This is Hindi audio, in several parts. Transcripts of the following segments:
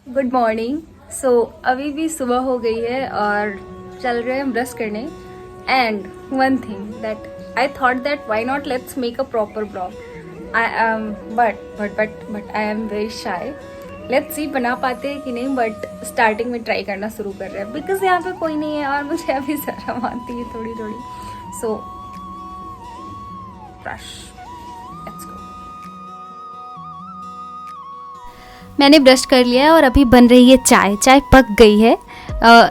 Good morning. अभी भी सुबह हो गई है और चल रहे हैं ब्रश करने। And one thing that I thought that why not let's make a proper blog. I but I am very shy. Let's see बना पाते हैं कि नहीं, बट स्टार्टिंग में ट्राई करना शुरू कर रहे हैं बिकॉज यहाँ पे कोई नहीं है और मुझे अभी शर्म आती है थोड़ी थोड़ी। सो ब्रश, लेट्स गो। मैंने ब्रश कर लिया है और अभी बन रही है चाय। चाय पक गई है।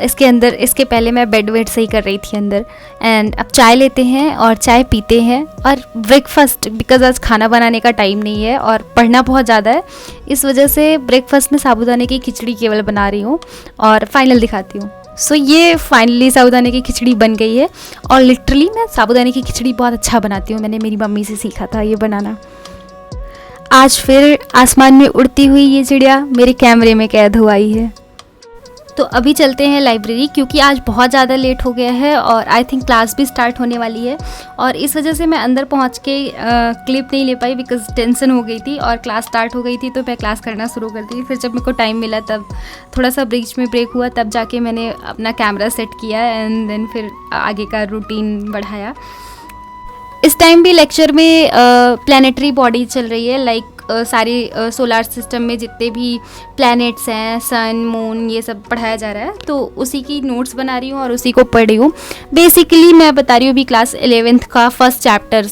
इसके पहले मैं बेड वेड सही कर रही थी अंदर। एंड अब चाय लेते हैं और चाय पीते हैं और ब्रेकफास्ट, बिकॉज आज खाना बनाने का टाइम नहीं है और पढ़ना बहुत ज़्यादा है, इस वजह से ब्रेकफास्ट में साबूदाने की खिचड़ी केवल बना रही हूँ और फाइनल दिखाती हूँ। ये फाइनली साबूदाने की खिचड़ी बन गई है और लिटरली मैं साबूदाने की खिचड़ी बहुत अच्छा बनाती हूँ। मैंने मेरी मम्मी से सीखा था ये बनाना। आज फिर आसमान में उड़ती हुई ये चिड़िया मेरे कैमरे में कैद हो आई है। तो अभी चलते हैं लाइब्रेरी, क्योंकि आज बहुत ज़्यादा लेट हो गया है और आई थिंक क्लास भी स्टार्ट होने वाली है और इस वजह से मैं अंदर पहुंच के क्लिप नहीं ले पाई बिकॉज टेंशन हो गई थी और क्लास स्टार्ट हो गई थी। तो मैं क्लास करना शुरू कर दी। फिर जब मेरे को टाइम मिला तब थोड़ा सा बीच में ब्रेक हुआ, तब जाके मैंने अपना कैमरा सेट किया एंड देन फिर आगे का रूटीन बढ़ाया। इस टाइम भी लेक्चर में प्लानिटरी बॉडी चल रही है, लाइक सारे सोलार सिस्टम में जितने भी प्लैनेट्स हैं, सन, मून, ये सब पढ़ाया जा रहा है। तो उसी की नोट्स बना रही हूँ और उसी को पढ़ रही हूँ। बेसिकली मैं बता रही हूँ अभी क्लास 11th का फर्स्ट चैप्टर,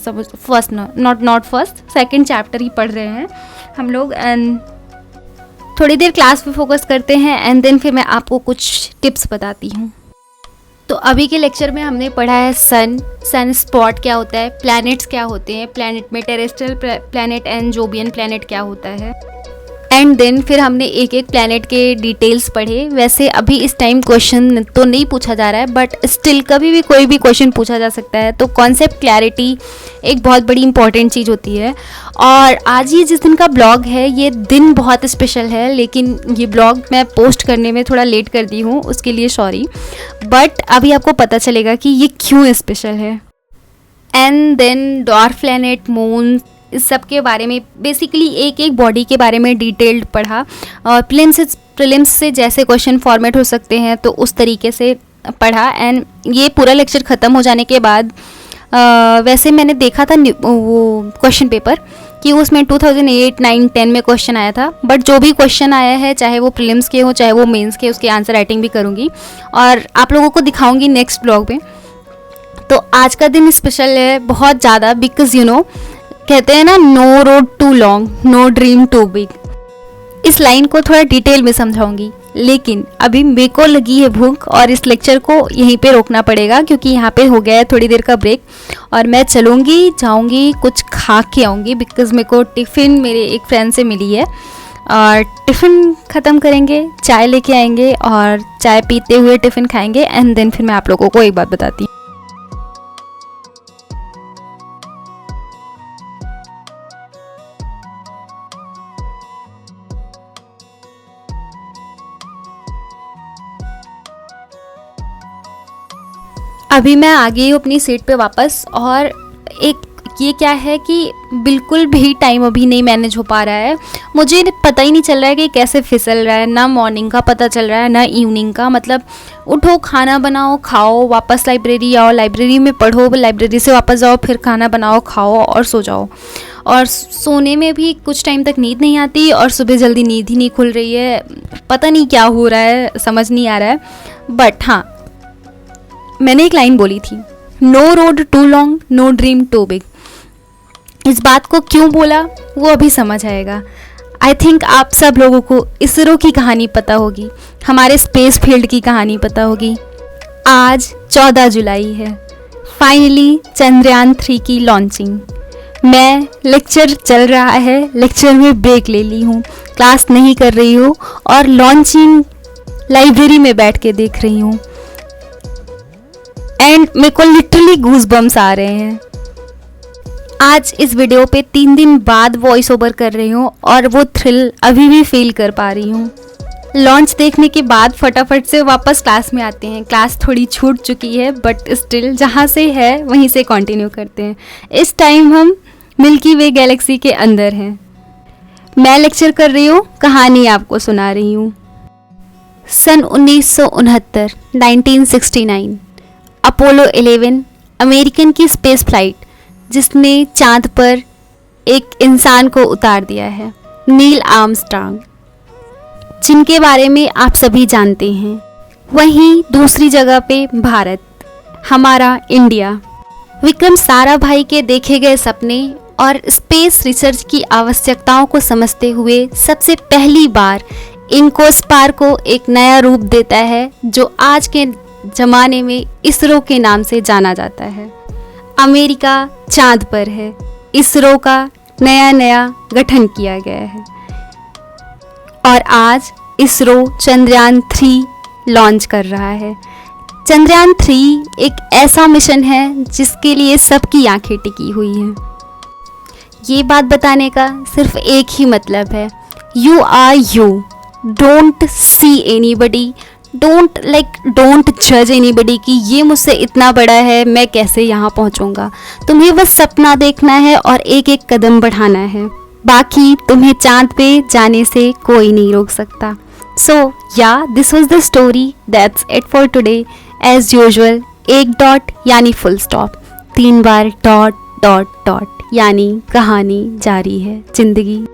सेकंड चैप्टर ही पढ़ रहे हैं हम लोग। एंड थोड़ी देर क्लास पे फोकस करते हैं एंड देन फिर मैं आपको कुछ टिप्स बताती हूँ। तो अभी के लेक्चर में हमने पढ़ा है सन स्पॉट क्या होता है, प्लैनेट्स क्या होते हैं, प्लैनेट में terrestrial planet and Jovian planet क्या होता है। एंड देन फिर हमने एक एक प्लैनेट के डिटेल्स पढ़े। वैसे अभी इस टाइम क्वेश्चन तो नहीं पूछा जा रहा है, बट स्टिल कभी भी कोई भी क्वेश्चन पूछा जा सकता है। तो कॉन्सेप्ट क्लैरिटी एक बहुत बड़ी इंपॉर्टेंट चीज़ होती है। और आज ये जिस दिन का ब्लॉग है, ये दिन बहुत स्पेशल है, लेकिन ये ब्लॉग मैं पोस्ट करने में थोड़ा लेट कर दी हूँ, उसके लिए सॉरी। बट अभी आपको पता चलेगा कि ये क्यों स्पेशल है। And then dwarf planet, moon, इस सब के बारे में बेसिकली एक एक बॉडी के बारे में डिटेल्ड पढ़ा। और प्रीलिम्स से जैसे क्वेश्चन फॉर्मेट हो सकते हैं तो उस तरीके से पढ़ा। एंड ये पूरा लेक्चर ख़त्म हो जाने के बाद वैसे मैंने देखा था वो क्वेश्चन पेपर कि उसमें 2008, 9, 10 में क्वेश्चन आया था। बट जो भी क्वेश्चन आया है, चाहे वो प्रीलिम्स के हो चाहे वो मेंस के, उसकी आंसर राइटिंग भी करूँगी और आप लोगों को दिखाऊँगी नेक्स्ट ब्लॉग में। तो आज का दिन स्पेशल है बहुत ज़्यादा, बिकॉज कहते हैं ना, no road too long, no dream too big. इस लाइन को थोड़ा डिटेल में समझाऊंगी, लेकिन अभी मेरे को लगी है भूख और इस लेक्चर को यहीं पे रोकना पड़ेगा क्योंकि यहाँ पे हो गया है थोड़ी देर का ब्रेक और मैं चलूँगी, जाऊँगी, कुछ खा के आऊँगी बिकॉज मेरे को टिफ़िन मेरे एक फ्रेंड से मिली है और टिफ़िन ख़त्म करेंगे, चाय लेके आएंगे और चाय पीते हुए टिफ़िन खाएंगे। एंड देन फिर मैं आप लोगों को एक बात बताती हूँ। अभी मैं आ गई हूँ अपनी सीट पे वापस और एक ये क्या है कि बिल्कुल भी टाइम अभी नहीं मैनेज हो पा रहा है। मुझे पता ही नहीं चल रहा है कि कैसे फिसल रहा है। ना मॉर्निंग का पता चल रहा है ना इवनिंग का। मतलब उठो, खाना बनाओ, खाओ, वापस लाइब्रेरी आओ, लाइब्रेरी में पढ़ो, लाइब्रेरी से वापस जाओ, फिर खाना बनाओ, खाओ और सो जाओ। और सोने में भी कुछ टाइम तक नींद नहीं आती और सुबह जल्दी नींद ही नहीं खुल रही है। पता नहीं क्या हो रहा है, समझ नहीं आ रहा है। बट हाँ, मैंने एक लाइन बोली थी, no road too long, no dream too big. इस बात को क्यों बोला वो अभी समझ आएगा। आई थिंक आप सब लोगों को इसरो की कहानी पता होगी, हमारे स्पेस फील्ड की कहानी पता होगी। आज 14 जुलाई है, फाइनली चंद्रयान 3 की लॉन्चिंग। मैं लेक्चर चल रहा है, लेक्चर में ब्रेक ले ली हूँ, क्लास नहीं कर रही हूँ और लॉन्चिंग लाइब्रेरी में बैठ के देख रही हूँ। एंड मेरे को लिटरली गूज बम्स आ रहे हैं। आज इस वीडियो पे 3 दिन बाद वॉइस ओवर कर रही हूँ और वो थ्रिल अभी भी फील कर पा रही हूँ। लॉन्च देखने के बाद फटाफट से वापस क्लास में आते हैं। क्लास थोड़ी छूट चुकी है बट स्टिल जहाँ से है वहीं से कंटिन्यू करते हैं। इस टाइम हम मिल्की वे गैलेक्सी के अंदर हैं। मैं लेक्चर कर रही हूँ, कहानी आपको सुना रही हूँ। सन 1969 1969 अपोलो 11 अमेरिकन की स्पेस फ्लाइट जिसने चांद पर एक इंसान को उतार दिया है, नील आर्मस्ट्रांग, जिनके बारे में आप सभी जानते हैं। वहीं दूसरी जगह पे भारत, हमारा इंडिया, विक्रम साराभाई के देखे गए सपने और स्पेस रिसर्च की आवश्यकताओं को समझते हुए सबसे पहली बार इनकोस्पार को एक नया रूप देता है, जो आज के ज़माने में इसरो के नाम से जाना जाता है। अमेरिका चांद पर है, इसरो का नया गठन किया गया है और आज इसरो चंद्रयान 3 लॉन्च कर रहा है। चंद्रयान 3 एक ऐसा मिशन है जिसके लिए सबकी आंखें टिकी हुई हैं। ये बात बताने का सिर्फ एक ही मतलब है, you are you, don't see anybody, don't जज एनीबडी कि ये मुझसे इतना बड़ा है, मैं कैसे यहाँ पहुँचूँगा। तुम्हें बस सपना देखना है और एक एक कदम बढ़ाना है, बाकी तुम्हें चांद पे जाने से कोई नहीं रोक सकता। सो या this was the story, that's it for today. As usual एक डॉट यानी फुल स्टॉप, 3 बार डॉट डॉट डॉट यानी कहानी जारी है, जिंदगी